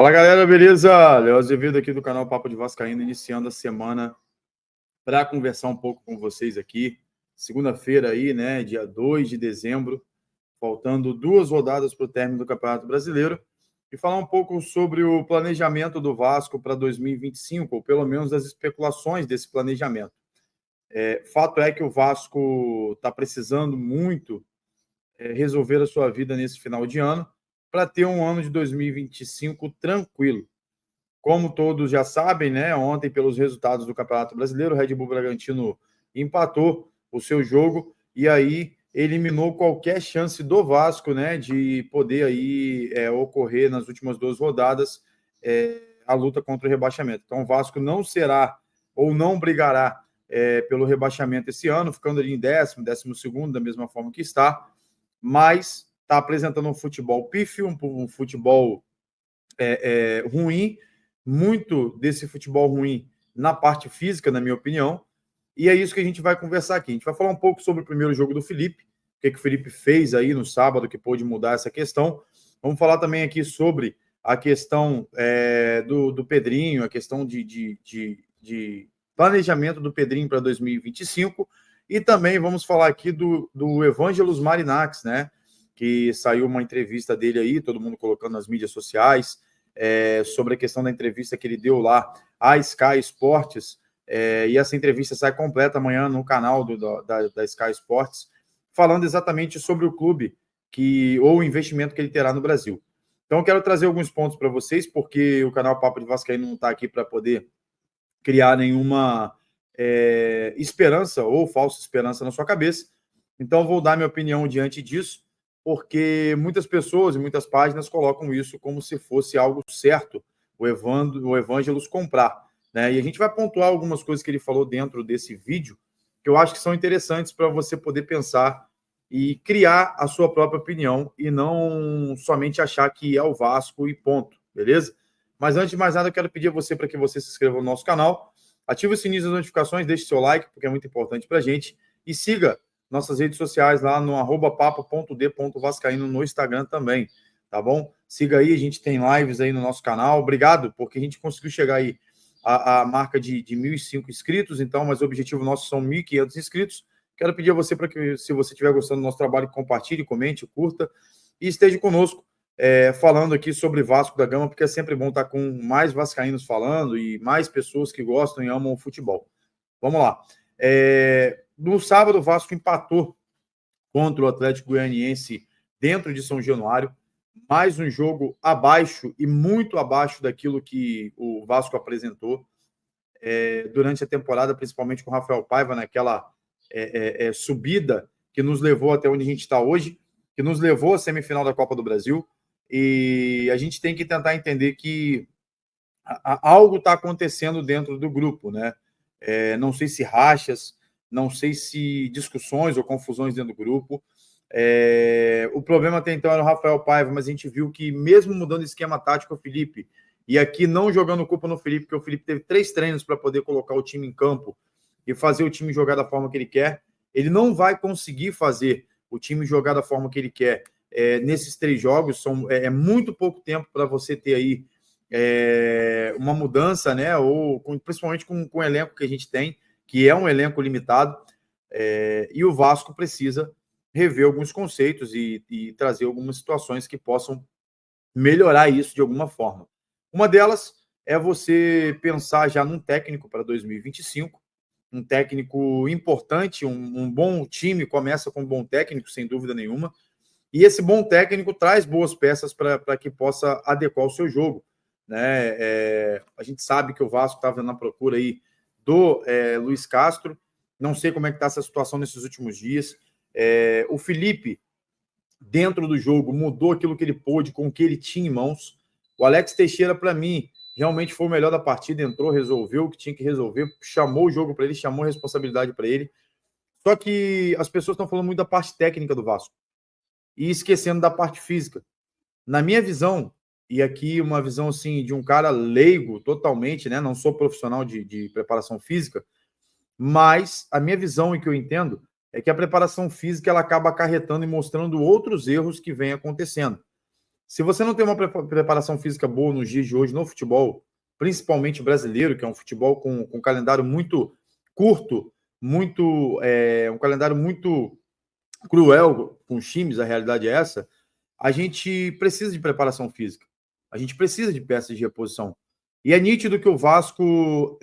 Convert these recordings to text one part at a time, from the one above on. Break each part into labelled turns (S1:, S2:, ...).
S1: Fala galera, beleza? Léo Azevedo aqui do canal Papo de Vascaíno, iniciando a semana para conversar um pouco com vocês aqui. Segunda-feira aí, né, dia 2 de dezembro, faltando 2 rodadas para o término do Campeonato Brasileiro, e falar um pouco sobre o planejamento do Vasco para 2025, ou pelo menos as especulações desse planejamento. Fato é que o Vasco está precisando muito resolver a sua vida nesse final de ano, para ter um ano de 2025 tranquilo. Como todos já sabem, né, ontem, pelos resultados do Campeonato Brasileiro, o Red Bull Bragantino empatou o seu jogo e aí eliminou qualquer chance do Vasco, né, de poder aí ocorrer nas últimas 2 rodadas a luta contra o rebaixamento. Então, o Vasco não será ou não brigará pelo rebaixamento esse ano, ficando ali em 12º, da mesma forma que está, mas está apresentando um futebol pífio, um futebol ruim, muito desse futebol ruim na parte física, na minha opinião, e é isso que a gente vai conversar aqui. A gente vai falar um pouco sobre o primeiro jogo do Felipe, o que o Felipe fez aí no sábado, que pôde mudar essa questão. Vamos falar também aqui sobre a questão do Pedrinho, a questão de planejamento do Pedrinho para 2025, e também vamos falar aqui do Evangelos Marinax, né? Que saiu uma entrevista dele aí, todo mundo colocando nas mídias sociais, sobre a questão da entrevista que ele deu lá à Sky Sports, e essa entrevista sai completa amanhã no canal da Sky Sports, falando exatamente sobre o clube ou o investimento que ele terá no Brasil. Então, eu quero trazer alguns pontos para vocês, porque o canal Papo de Vascaíno não está aqui para poder criar nenhuma esperança ou falsa esperança na sua cabeça. Então, vou dar minha opinião diante disso, porque muitas pessoas e muitas páginas colocam isso como se fosse algo certo, o Evangelos comprar, né? E a gente vai pontuar algumas coisas que ele falou dentro desse vídeo, que eu acho que são interessantes para você poder pensar e criar a sua própria opinião, e não somente achar que é o Vasco e ponto, beleza? Mas antes de mais nada, eu quero pedir a você para que você se inscreva no nosso canal, ative o sininho das notificações, deixe seu like, porque é muito importante para a gente, e siga nossas redes sociais lá no @papo.d.vascaíno no Instagram também, tá bom? Siga aí, a gente tem lives aí no nosso canal. Obrigado, porque a gente conseguiu chegar aí a marca de 1.005 inscritos, então, mas o objetivo nosso são 1.500 inscritos. Quero pedir a você para que, se você estiver gostando do nosso trabalho, compartilhe, comente, curta e esteja conosco falando aqui sobre Vasco da Gama, porque é sempre bom estar com mais vascaínos falando e mais pessoas que gostam e amam o futebol. Vamos lá. No sábado, o Vasco empatou contra o Atlético Goianiense dentro de São Januário. Mais um jogo abaixo e muito abaixo daquilo que o Vasco apresentou durante a temporada, principalmente com o Rafael Paiva, naquela subida que nos levou até onde a gente está hoje, que nos levou à semifinal da Copa do Brasil. E a gente tem que tentar entender que algo está acontecendo dentro do grupo, né? Não sei se rachas, não sei se discussões ou confusões dentro do grupo. O problema até então era o Rafael Paiva, mas a gente viu que mesmo mudando esquema tático, o Felipe, e aqui não jogando culpa no Felipe, porque o Felipe teve 3 treinos para poder colocar o time em campo e fazer o time jogar da forma que ele quer, ele não vai conseguir fazer o time jogar da forma que ele quer nesses 3 jogos. É muito pouco tempo para você ter aí uma mudança, né? Ou principalmente com o elenco que a gente tem, que é um elenco limitado, e o Vasco precisa rever alguns conceitos e trazer algumas situações que possam melhorar isso de alguma forma. Uma delas é você pensar já num técnico para 2025, um técnico importante, um bom time começa com um bom técnico, sem dúvida nenhuma, e esse bom técnico traz boas peças para que possa adequar o seu jogo, né? A gente sabe que o Vasco estava na procura aí do Luiz Castro, não sei como é que está essa situação nesses últimos dias. O Felipe, dentro do jogo, mudou aquilo que ele pôde com o que ele tinha em mãos. O Alex Teixeira, para mim, realmente foi o melhor da partida, entrou, resolveu o que tinha que resolver, chamou o jogo para ele, chamou a responsabilidade para ele. Só que as pessoas estão falando muito da parte técnica do Vasco e esquecendo da parte física. Na minha visão, e aqui uma visão assim de um cara leigo totalmente, né? Não sou profissional de preparação física, mas a minha visão e que eu entendo é que a preparação física ela acaba acarretando e mostrando outros erros que vêm acontecendo. Se você não tem uma preparação física boa nos dias de hoje no futebol, principalmente brasileiro, que é um futebol com um calendário muito curto, um calendário muito cruel com os times, a realidade é essa, a gente precisa de preparação física. A gente precisa de peças de reposição. E é nítido que o Vasco,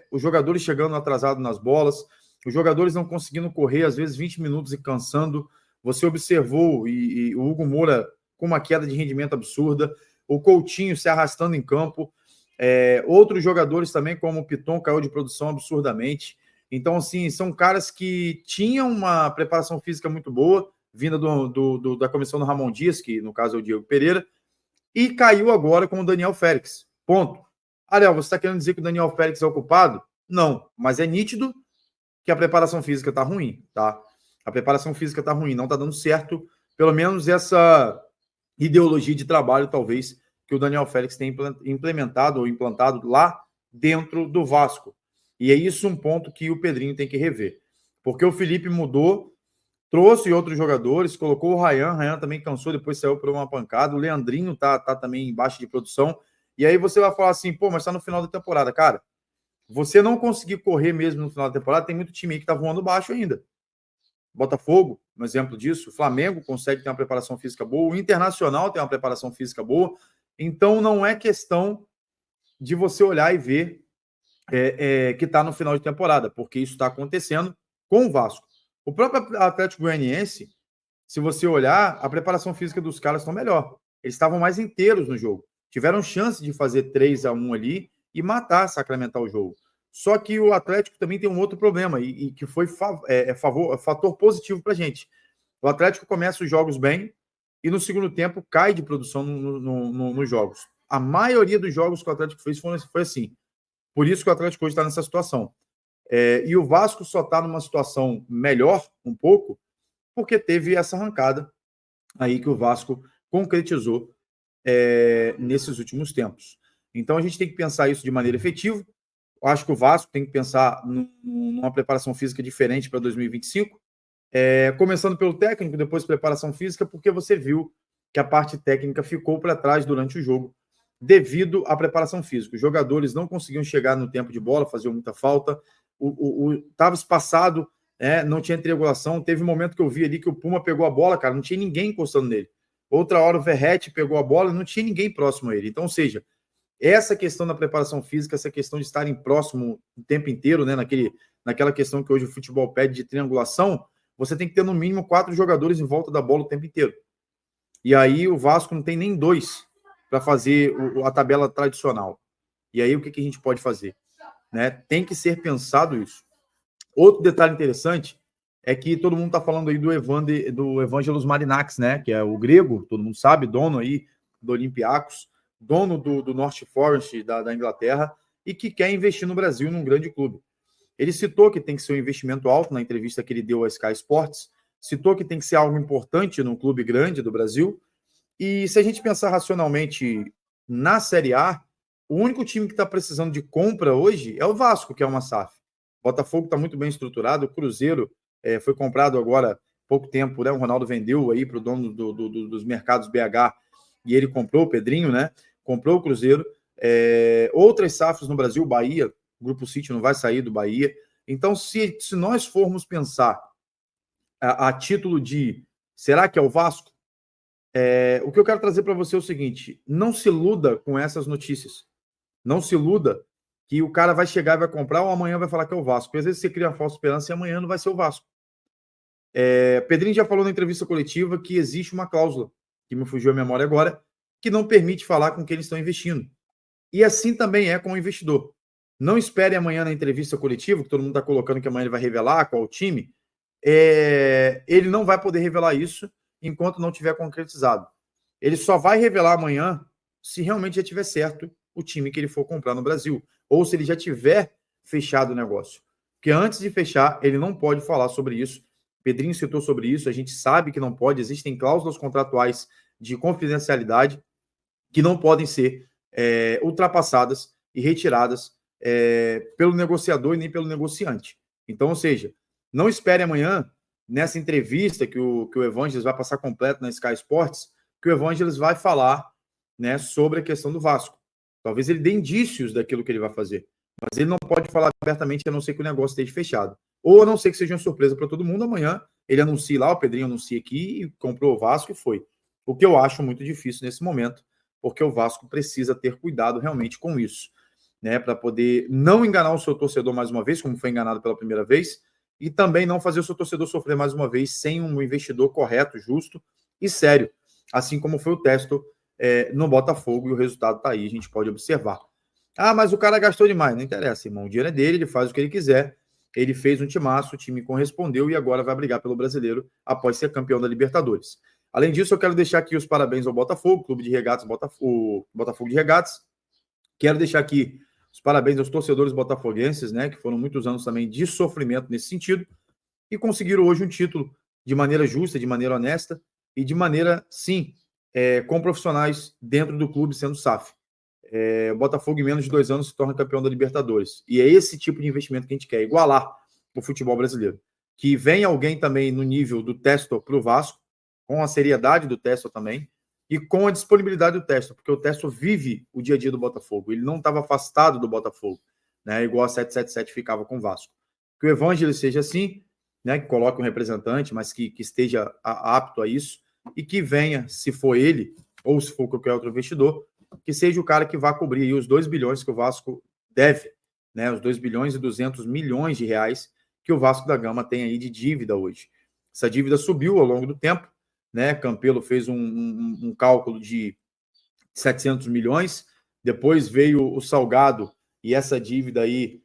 S1: os jogadores chegando atrasados nas bolas, os jogadores não conseguindo correr, às vezes 20 minutos e cansando. Você observou e o Hugo Moura com uma queda de rendimento absurda, o Coutinho se arrastando em campo, outros jogadores também, como o Piton, caiu de produção absurdamente. Então, assim, são caras que tinham uma preparação física muito boa, vinda da comissão do Ramon Dias, que no caso é o Diego Pereira, e caiu agora com o Daniel Félix. Ponto. Ariel, você está querendo dizer que o Daniel Félix é o culpado? Não, mas é nítido que a preparação física está ruim, tá? A preparação física está ruim, não está dando certo, pelo menos essa ideologia de trabalho, talvez, que o Daniel Félix tem implementado ou implantado lá dentro do Vasco. E é isso um ponto que o Pedrinho tem que rever. Porque o Felipe mudou, trouxe outros jogadores, colocou o Ryan também cansou, depois saiu por uma pancada, o Leandrinho tá também embaixo de produção, e aí você vai falar assim, pô, mas tá no final da temporada. Cara, você não conseguir correr mesmo no final da temporada, tem muito time aí que tá voando baixo ainda. Botafogo, um exemplo disso, o Flamengo consegue ter uma preparação física boa, o Internacional tem uma preparação física boa, então não é questão de você olhar e ver que está no final de temporada, porque isso está acontecendo com o Vasco. O próprio Atlético Goianiense, se você olhar, a preparação física dos caras estão melhor. Eles estavam mais inteiros no jogo. Tiveram chance de fazer 3-1 ali e matar, sacramentar o jogo. Só que o Atlético também tem um outro problema, e que foi fator positivo para a gente. O Atlético começa os jogos bem e no segundo tempo cai de produção nos jogos. A maioria dos jogos que o Atlético fez foi assim. Por isso que o Atlético hoje está nessa situação. E o Vasco só está numa situação melhor, um pouco, porque teve essa arrancada aí que o Vasco concretizou nesses últimos tempos. Então a gente tem que pensar isso de maneira efetiva. Eu acho que o Vasco tem que pensar numa preparação física diferente para 2025, começando pelo técnico, depois preparação física, porque você viu que a parte técnica ficou para trás durante o jogo, devido à preparação física. Os jogadores não conseguiam chegar no tempo de bola, faziam muita falta, estava espaçado, não tinha triangulação. Teve um momento que eu vi ali que o Puma pegou a bola, cara, não tinha ninguém encostando nele. Outra hora o Verratti pegou a bola, não tinha ninguém próximo a ele. Então, ou seja, essa questão da preparação física, essa questão de estarem próximo o tempo inteiro, né, naquela questão que hoje o futebol pede de triangulação, você tem que ter no mínimo 4 jogadores em volta da bola o tempo inteiro. E aí o Vasco não tem nem 2 para fazer a tabela tradicional. E aí o que a gente pode fazer? Né? Tem que ser pensado isso. Outro detalhe interessante é que todo mundo está falando aí do Evangelos Marinax, né? Que é o grego, todo mundo sabe, dono aí do Olympiacos, dono do North Forest da Inglaterra, e que quer investir no Brasil num grande clube. Ele citou que tem que ser um investimento alto na entrevista que ele deu à Sky Sports, citou que tem que ser algo importante num clube grande do Brasil. E se a gente pensar racionalmente na Série A, o único time que está precisando de compra hoje é o Vasco, que é uma SAF. O Botafogo está muito bem estruturado, o Cruzeiro foi comprado agora há pouco tempo, né? O Ronaldo vendeu aí para o dono dos mercados BH e ele comprou o Pedrinho, né? Comprou o Cruzeiro. Outras SAFs no Brasil, Bahia, o Grupo City não vai sair do Bahia. Então, se nós formos pensar a título de será que é o Vasco? O que eu quero trazer para você é o seguinte: não se iluda com essas notícias. Não se iluda que o cara vai chegar e vai comprar ou amanhã vai falar que é o Vasco. Porque às vezes você cria uma falsa esperança e amanhã não vai ser o Vasco. Pedrinho já falou na entrevista coletiva que existe uma cláusula, que me fugiu a memória agora, que não permite falar com quem eles estão investindo. E assim também é com o investidor. Não espere amanhã na entrevista coletiva, que todo mundo está colocando que amanhã ele vai revelar qual o time. Ele não vai poder revelar isso enquanto não tiver concretizado. Ele só vai revelar amanhã se realmente já tiver certo o time que ele for comprar no Brasil, ou se ele já tiver fechado o negócio. Porque antes de fechar, ele não pode falar sobre isso. Pedrinho citou sobre isso, a gente sabe que não pode, existem cláusulas contratuais de confidencialidade que não podem ser ultrapassadas e retiradas pelo negociador e nem pelo negociante. Então, ou seja, não espere amanhã, nessa entrevista que o Evangelos vai passar completo na Sky Sports, que o Evangelos vai falar, né, sobre a questão do Vasco. Talvez ele dê indícios daquilo que ele vai fazer, mas ele não pode falar abertamente, a não ser que o negócio esteja fechado. Ou a não ser que seja uma surpresa para todo mundo, amanhã ele anuncia lá, o Pedrinho anuncia aqui, e comprou o Vasco e foi. O que eu acho muito difícil nesse momento, porque o Vasco precisa ter cuidado realmente com isso, né, para poder não enganar o seu torcedor mais uma vez, como foi enganado pela primeira vez, e também não fazer o seu torcedor sofrer mais uma vez sem um investidor correto, justo e sério, assim como foi o Testo no Botafogo, e o resultado está aí, a gente pode observar. Ah, mas o cara gastou demais. Não interessa, irmão. O dinheiro é dele, ele faz o que ele quiser. Ele fez um timaço, o time correspondeu e agora vai brigar pelo brasileiro após ser campeão da Libertadores. Além disso, eu quero deixar aqui os parabéns ao Botafogo, Clube de Regatas, Botafogo de Regatas. Quero deixar aqui os parabéns aos torcedores botafoguenses, né, que foram muitos anos também de sofrimento nesse sentido e conseguiram hoje um título de maneira justa, de maneira honesta e de maneira, sim, com profissionais dentro do clube sendo SAF. O Botafogo, em menos de 2 anos, se torna campeão da Libertadores. E é esse tipo de investimento que a gente quer, igualar o futebol brasileiro. Que venha alguém também no nível do Testo para o Vasco, com a seriedade do Testo também, e com a disponibilidade do Testo, porque o Testo vive o dia a dia do Botafogo. Ele não estava afastado do Botafogo, né, igual a 777 ficava com o Vasco. Que o Evangelho seja assim, né, que coloque um representante, mas que esteja apto a isso, e que venha, se for ele, ou se for qualquer outro investidor, que seja o cara que vá cobrir aí os 2 bilhões que o Vasco deve, né, os 2 bilhões e 200 milhões de reais que o Vasco da Gama tem aí de dívida hoje. Essa dívida subiu ao longo do tempo, né? Campelo fez um cálculo de 700 milhões, depois veio o Salgado e essa dívida aí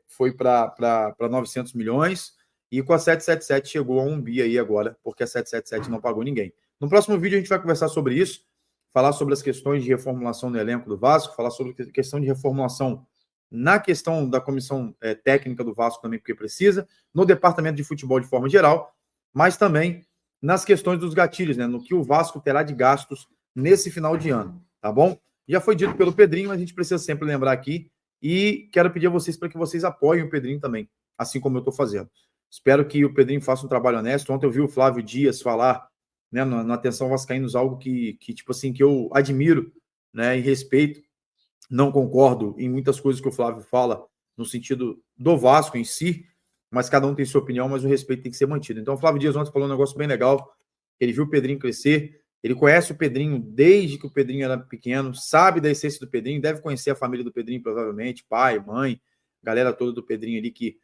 S1: foi para 900 milhões e com a 777 chegou a 1 bi aí agora, porque a 777 não pagou ninguém. No próximo vídeo a gente vai conversar sobre isso, falar sobre as questões de reformulação do elenco do Vasco, falar sobre a questão de reformulação na questão da comissão técnica do Vasco também, porque precisa, no departamento de futebol de forma geral, mas também nas questões dos gatilhos, né, no que o Vasco terá de gastos nesse final de ano, tá bom? Já foi dito pelo Pedrinho, mas a gente precisa sempre lembrar aqui e quero pedir a vocês para que vocês apoiem o Pedrinho também, assim como eu estou fazendo. Espero que o Pedrinho faça um trabalho honesto. Ontem eu vi o Flávio Dias falar, né, na Atenção Vascaínos, algo que tipo assim, que eu admiro, né, e respeito. Não concordo em muitas coisas que o Flávio fala no sentido do Vasco em si, mas cada um tem sua opinião, mas o respeito tem que ser mantido. Então o Flávio Dias ontem falou um negócio bem legal, ele viu o Pedrinho crescer, ele conhece o Pedrinho desde que o Pedrinho era pequeno, sabe da essência do Pedrinho, deve conhecer a família do Pedrinho provavelmente, pai, mãe, galera toda do Pedrinho ali que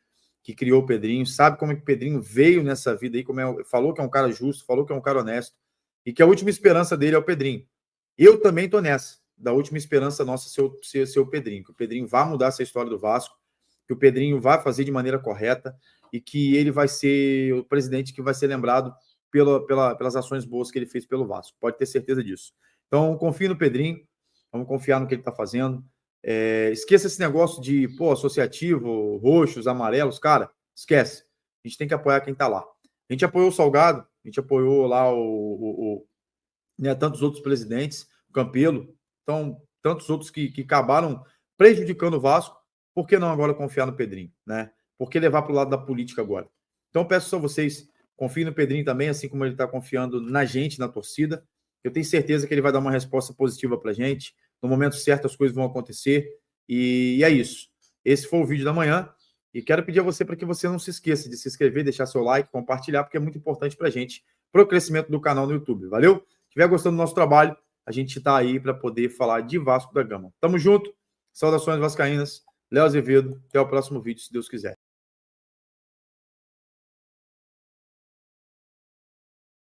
S1: criou o Pedrinho, sabe como é que o Pedrinho veio nessa vida aí, falou que é um cara justo, falou que é um cara honesto, e que a última esperança dele é o Pedrinho. Eu também tô nessa, da última esperança nossa ser o Pedrinho, que o Pedrinho vai mudar essa história do Vasco, que o Pedrinho vai fazer de maneira correta e que ele vai ser o presidente que vai ser lembrado pelas ações boas que ele fez pelo Vasco. Pode ter certeza disso. Então, confie no Pedrinho, vamos confiar no que ele está fazendo. Esqueça esse negócio de, associativo, roxos, amarelos, cara, esquece. A gente tem que apoiar quem está lá. A gente apoiou o Salgado, a gente apoiou lá né, tantos outros presidentes, o Campelo, então, tantos outros que acabaram prejudicando o Vasco. Por que não agora confiar no Pedrinho, né? Por que levar para o lado da política agora? Então, peço só vocês, confiem no Pedrinho também, assim como ele está confiando na gente, na torcida. Eu tenho certeza que ele vai dar uma resposta positiva para a gente. No momento certo, as coisas vão acontecer. E é isso. Esse foi o vídeo da manhã. E quero pedir a você para que você não se esqueça de se inscrever, deixar seu like, compartilhar, porque é muito importante para a gente, para o crescimento do canal no YouTube. Valeu? Se estiver gostando do nosso trabalho, a gente está aí para poder falar de Vasco da Gama. Tamo junto. Saudações vascaínas. Léo Azevedo. Até o próximo vídeo, se Deus quiser.